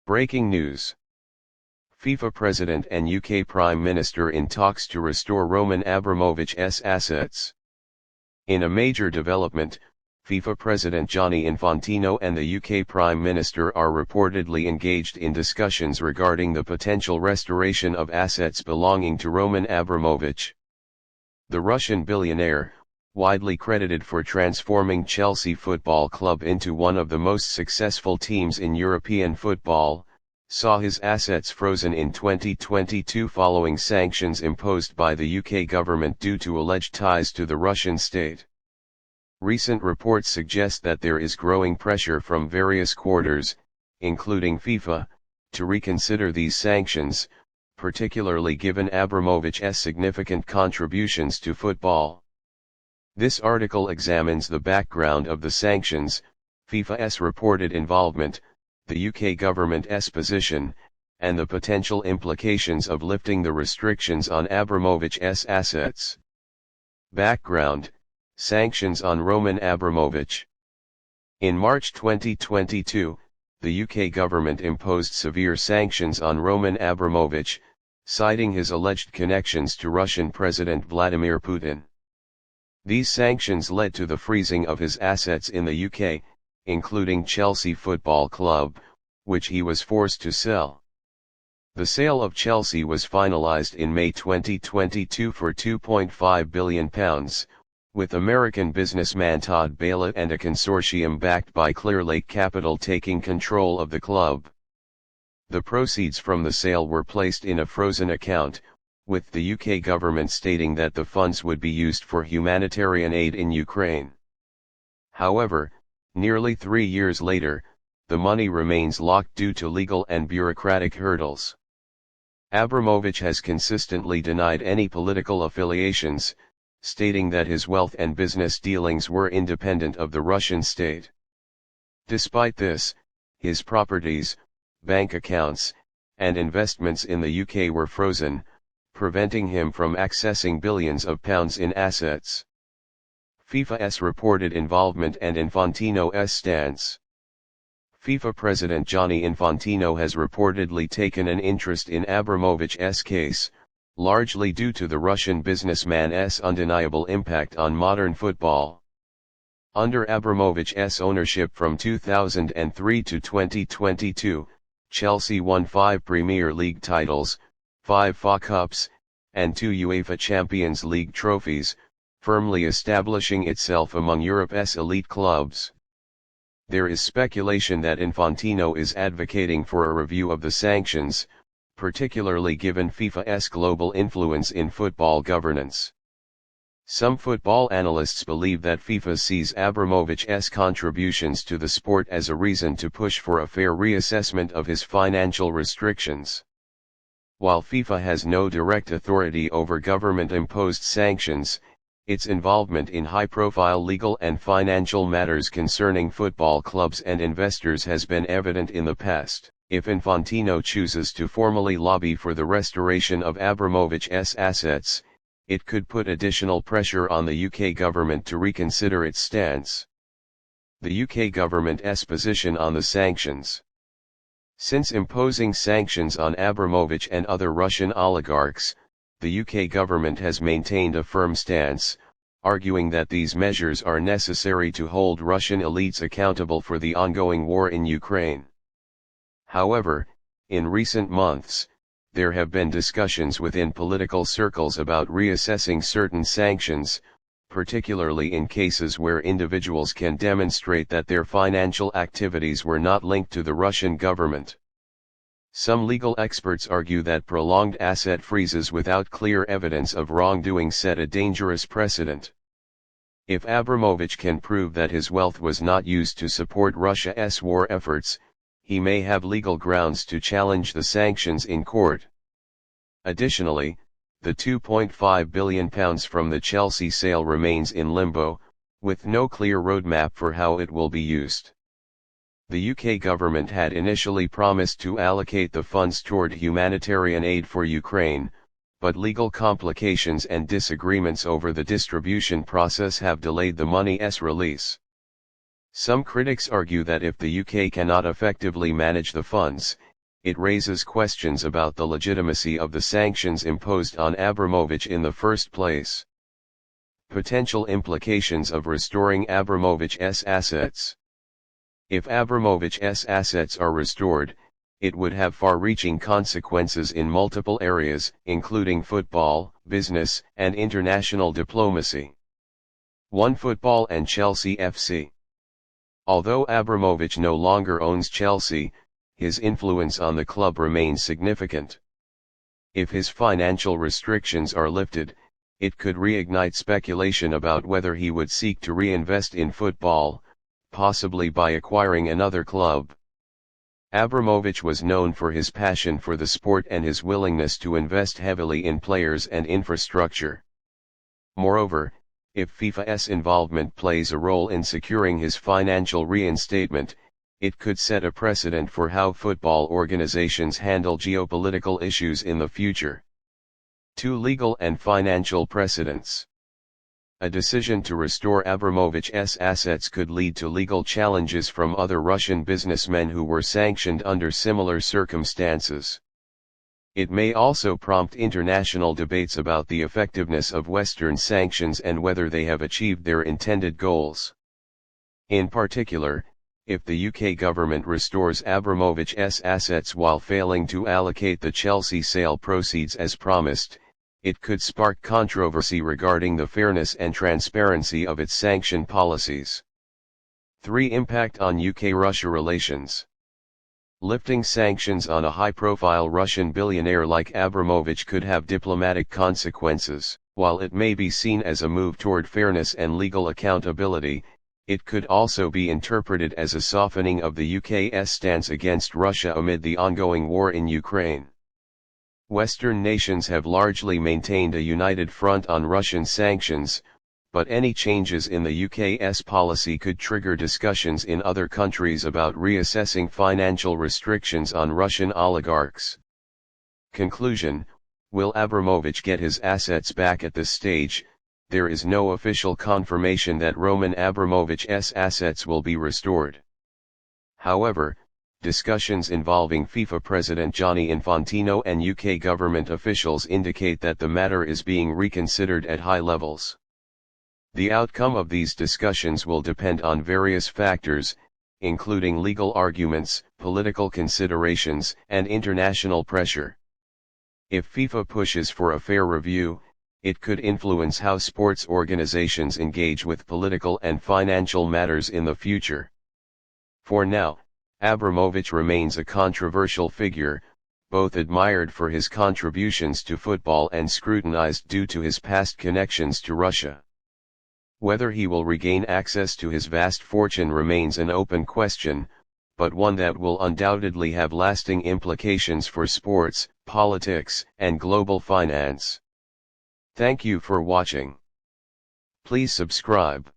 Breaking news. FIFA President and UK Prime Minister in talks to restore Roman Abramovich's assets. In a major development, FIFA President Gianni Infantino and the UK Prime Minister are reportedly engaged in discussions regarding the potential restoration of assets belonging to Roman Abramovich. The Russian billionaire, widely credited for transforming Chelsea Football Club into one of the most successful teams in European football, saw his assets frozen in 2022 following sanctions imposed by the UK government due to alleged ties to the Russian state. Recent reports suggest that there is growing pressure from various quarters, including FIFA, to reconsider these sanctions, particularly given Abramovich's significant contributions to football. This article examines the background of the sanctions, FIFA's reported involvement, the UK government's position, and the potential implications of lifting the restrictions on Abramovich's assets. Background: Sanctions on Roman Abramovich. In March 2022, the UK government imposed severe sanctions on Roman Abramovich, citing his alleged connections to Russian President Vladimir Putin. These sanctions led to the freezing of his assets in the UK, including Chelsea Football Club, which he was forced to sell. The sale of Chelsea was finalised in May 2022 for £2.5 billion, with American businessman Todd Bailey and a consortium backed by Clearlake Capital taking control of the club. The proceeds from the sale were placed in a frozen account, with the UK government stating that the funds would be used for humanitarian aid in Ukraine. However, nearly 3 years later, the money remains locked due to legal and bureaucratic hurdles. Abramovich has consistently denied any political affiliations, stating that his wealth and business dealings were independent of the Russian state. Despite this, his properties, bank accounts, and investments in the UK were frozen, preventing him from accessing billions of pounds in assets. FIFA's reported involvement and Infantino's stance. FIFA President Gianni Infantino has reportedly taken an interest in Abramovich's case, largely due to the Russian businessman's undeniable impact on modern football. Under Abramovich's ownership from 2003 to 2022, Chelsea won 5 Premier League titles, 5 FA Cups, and 2 UEFA Champions League trophies, firmly establishing itself among Europe's elite clubs. There is speculation that Infantino is advocating for a review of the sanctions, particularly given FIFA's global influence in football governance. Some football analysts believe that FIFA sees Abramovich's contributions to the sport as a reason to push for a fair reassessment of his financial restrictions. While FIFA has no direct authority over government-imposed sanctions, its involvement in high-profile legal and financial matters concerning football clubs and investors has been evident in the past. If Infantino chooses to formally lobby for the restoration of Abramovich's assets, it could put additional pressure on the UK government to reconsider its stance. The UK government's position on the sanctions. Since imposing sanctions on Abramovich and other Russian oligarchs, the UK government has maintained a firm stance, arguing that these measures are necessary to hold Russian elites accountable for the ongoing war in Ukraine. However, in recent months, there have been discussions within political circles about reassessing certain sanctions, particularly in cases where individuals can demonstrate that their financial activities were not linked to the Russian government. Some legal experts argue that prolonged asset freezes without clear evidence of wrongdoing set a dangerous precedent. If Abramovich can prove that his wealth was not used to support Russia's war efforts, he may have legal grounds to challenge the sanctions in court. Additionally, the £2.5 billion from the Chelsea sale remains in limbo, with no clear roadmap for how it will be used. The UK government had initially promised to allocate the funds toward humanitarian aid for Ukraine, but legal complications and disagreements over the distribution process have delayed the money's release. Some critics argue that if the UK cannot effectively manage the funds, it raises questions about the legitimacy of the sanctions imposed on Abramovich in the first place. Potential implications of restoring Abramovich'S assets. If Abramovich'S assets are restored, it would have far-reaching consequences in multiple areas, including football, business, and international diplomacy. 1. Football and Chelsea FC. Although Abramovich no longer owns Chelsea, his influence on the club remains significant. If his financial restrictions are lifted, it could reignite speculation about whether he would seek to reinvest in football, possibly by acquiring another club. Abramovich was known for his passion for the sport and his willingness to invest heavily in players and infrastructure. Moreover, if FIFA's involvement plays a role in securing his financial reinstatement, it could set a precedent for how football organizations handle geopolitical issues in the future. 2. Legal and financial precedents. A decision to restore Abramovich'S assets could lead to legal challenges from other Russian businessmen who were sanctioned under similar circumstances. It may also prompt international debates about the effectiveness of Western sanctions and whether they have achieved their intended goals. In particular, if the UK government restores Abramovich'S assets while failing to allocate the Chelsea sale proceeds as promised, it could spark controversy regarding the fairness and transparency of its sanction policies. 3. Impact on UK-Russia relations. Lifting sanctions on a high-profile Russian billionaire like Abramovich could have diplomatic consequences. While it may be seen as a move toward fairness and legal accountability, it could also be interpreted as a softening of the UK's stance against Russia amid the ongoing war in Ukraine. Western nations have largely maintained a united front on Russian sanctions, but any changes in the UK's policy could trigger discussions in other countries about reassessing financial restrictions on Russian oligarchs. Conclusion: will Abramovich get his assets back? At this stage, there is no official confirmation that Roman Abramovich's assets will be restored. However, discussions involving FIFA President Gianni Infantino and UK government officials indicate that the matter is being reconsidered at high levels. The outcome of these discussions will depend on various factors, including legal arguments, political considerations, and international pressure. If FIFA pushes for a fair review, it could influence how sports organizations engage with political and financial matters in the future. For now, Abramovich remains a controversial figure, both admired for his contributions to football and scrutinized due to his past connections to Russia. Whether he will regain access to his vast fortune remains an open question, but one that will undoubtedly have lasting implications for sports, politics, and global finance. Thank you for watching. Please subscribe.